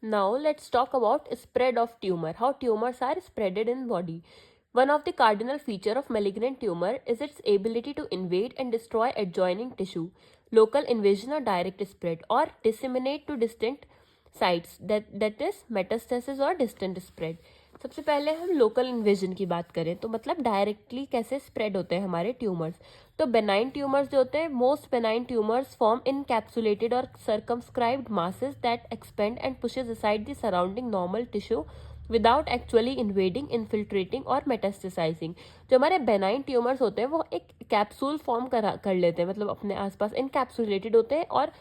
Now let's talk about spread of tumor, how tumors are spreaded in body. One of the cardinal feature of malignant tumor is its ability to invade and destroy adjoining tissue. Local invasion or direct spread or disseminate to distant sites, that is metastasis और distant spread. सबसे पहले हम local invasion की बात करें तो मतलब directly कैसे स्प्रेड होते हैं हमारे ट्यूमर्स. तो बेनाइन ट्यूमर्स जो होते हैं, most benign tumours form encapsulated और circumscribed masses that expand and pushes aside the surrounding normal tissue without actually invading, infiltrating और मेटास्टेसाइजिंग. जो हमारे बेनाइन ट्यूमर्स होते हैं वो एक कैप्सूल फॉर्म कर लेते हैं, मतलब अपने आसपास इनकैप्सुलेटेड होते हैं और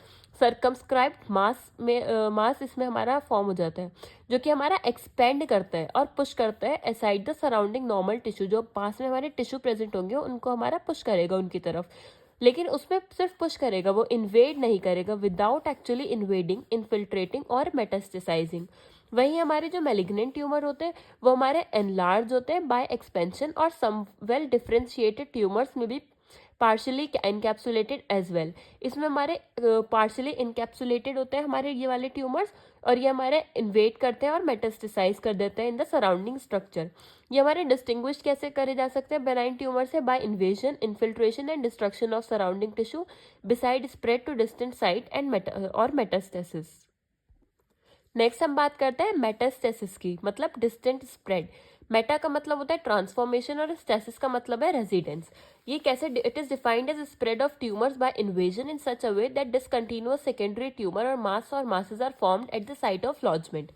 सर्कमस्क्राइब्ड मास इसमें हमारा फॉर्म हो जाता है, जो कि हमारा एक्सपेंड करता है और पुश करता है aside the surrounding normal tissue. जो पास में हमारे टिश्यू प्रेजेंट होंगे उनको हमारा पुश करेगा उनकी तरफ, लेकिन उसमें सिर्फ पुश करेगा, वो इन्वेड नहीं करेगा विदाउट एक्चुअली इन्वेडिंग, इन्फिल्ट्रेटिंग और मेटास्टेसाइजिंग. वहीं हमारे जो मेलिग्नेंट ट्यूमर होते हैं वो हमारे एनलार्ज होते हैं बाय एक्सपेंशन, और सम वेल डिफ्रेंशिएटेड ट्यूमर्स में भी पार्शली इनकैप्सुलेटेड एज वेल. इसमें हमारे पार्शली इनकैप्सुलेटेड होते हैं हमारे ये वाले ट्यूमर्स, और ये हमारे इन्वेट करते हैं और मेटास्टेसाइज कर देते हैं इन द सराउंडिंग स्ट्रक्चर. ये हमारे डिस्टिंग्विश कैसे करे जा सकते हैं बेनाइन ट्यूमर से? By invasion, infiltration and destruction of surrounding tissue beside spread to distant site and metastasis. Next हम बात करते हैं मेटास्टेसिस की, मतलब डिस्टेंट स्प्रेड. मेटा का मतलब होता है ट्रांसफॉर्मेशन और स्टेसिस का मतलब है रेजिडेंस. ये कैसे? It is defined as spread of tumours by invasion in such a way that discontinuous secondary tumour और masses are formed at the site of lodgement.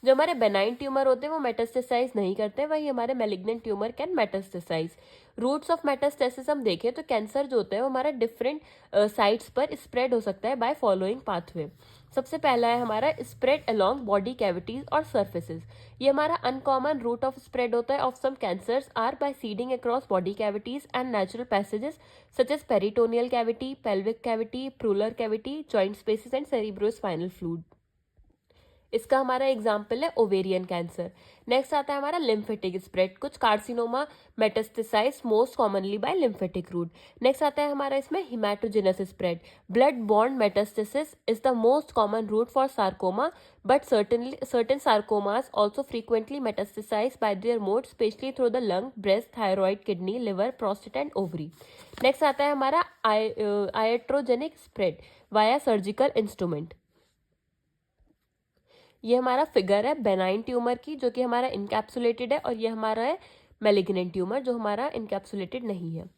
जो हमारे बेनाइन ट्यूमर होते हैं वो मेटास्टेसाइज नहीं करते, वही हमारे malignant tumour can metastasise. Routes of metastasis हम देखें तो कैंसर जो होता है वो हमारा डिफरेंट साइट्स पर स्प्रेड हो सकता है बाय फॉलोइंग पाथवे. सबसे पहला है हमारा स्प्रेड अलोंग बॉडी कैविटीज और सर्फेसिस. ये हमारा अनकॉमन रूट ऑफ स्प्रेड होता है of some cancers are by seeding across body cavities and natural passages such as peritoneal cavity, pelvic cavity, pleural cavity, joint spaces and cerebrospinal fluid. इसका हमारा example है ovarian cancer. Next आता है हमारा lymphatic spread. कुछ carcinoma metastasise most commonly by lymphatic route. Next आता है हमारा इसमें हिमेटोजेनस स्प्रेड. ब्लड बॉन्ड metastasis is the most common route for sarcoma, but certain sarcomas also frequently metastasize by their mode, especially through the lung, breast, thyroid, kidney, liver, prostate and ovary. Next आता है हमारा iatrogenic spread via surgical instrument. ये हमारा figure है benign tumour की, जो कि हमारा इनकैप्सुलेटेड है, और ये हमारा है मेलिग्नेंट ट्यूमर जो हमारा इनकैप्सुलेटेड नहीं है.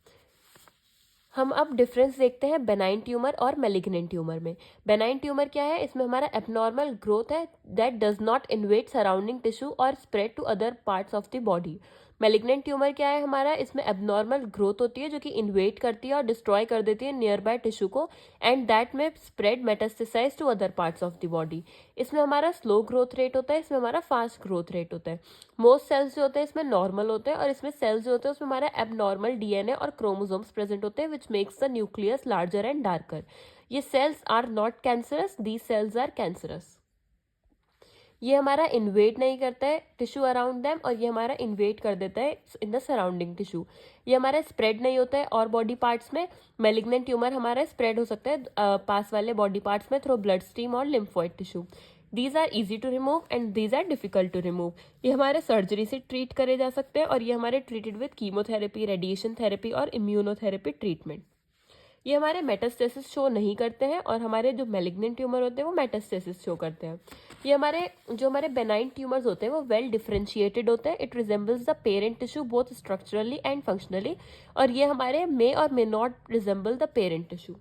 हम अब डिफरेंस देखते हैं बेनाइन ट्यूमर और मेलिग्नेंट ट्यूमर में. बेनाइन ट्यूमर क्या है? इसमें हमारा एबनॉर्मल ग्रोथ है that does not invade surrounding tissue और spread to other parts of the body. Malignant tumour क्या है हमारा? इसमें एबनॉर्मल ग्रोथ होती है जो कि इन्वेड करती है और डिस्ट्रॉय कर देती है नियर बाय टिश्यू को, एंड दैट में spread metastasise to other parts of the body. इसमें हमारा स्लो ग्रोथ रेट होता है, इसमें हमारा फास्ट ग्रोथ रेट होता है. मोस्ट सेल्स जो होते हैं इसमें नॉर्मल होते हैं, और इसमें सेल्स जो होते हैं उसमें हमारा एबनॉर्मल डीएनए और क्रोमोसोम्स प्रेजेंट होते हैं which makes the nucleus larger and darker. ये cells are not cancerous, these cells are cancerous. ये हमारा इन्वेट नहीं करता है टिश्यू अराउंड देम, और ये हमारा इन्वेट कर देता है इन द सराउंडिंग टिश्यू. ये हमारा स्प्रेड नहीं होता है और बॉडी पार्ट्स में. मेलिग्नेंट ट्यूमर हमारा स्प्रेड हो सकता है पास वाले बॉडी पार्ट्स में थ्रू ब्लड स्ट्रीम और lymphoid tissue. These are easy to remove and these are difficult to remove. ये हमारे सर्जरी से ट्रीट करे जा सकते हैं, और ये हमारे treated with chemotherapy, radiation therapy और इम्यूनोथेरेपी ट्रीटमेंट. ये हमारे मेटास्टेसिस शो नहीं करते हैं, और हमारे जो मेलिग्नेंट ट्यूमर होते हैं वो मेटास्टेसिस शो करते हैं. ये हमारे बेनाइन ट्यूमर्स होते हैं वो वेल डिफरेंशिएटेड होते हैं. It resembles the parent tissue both structurally and functionally, और ये हमारे मे और may not resemble the parent tissue.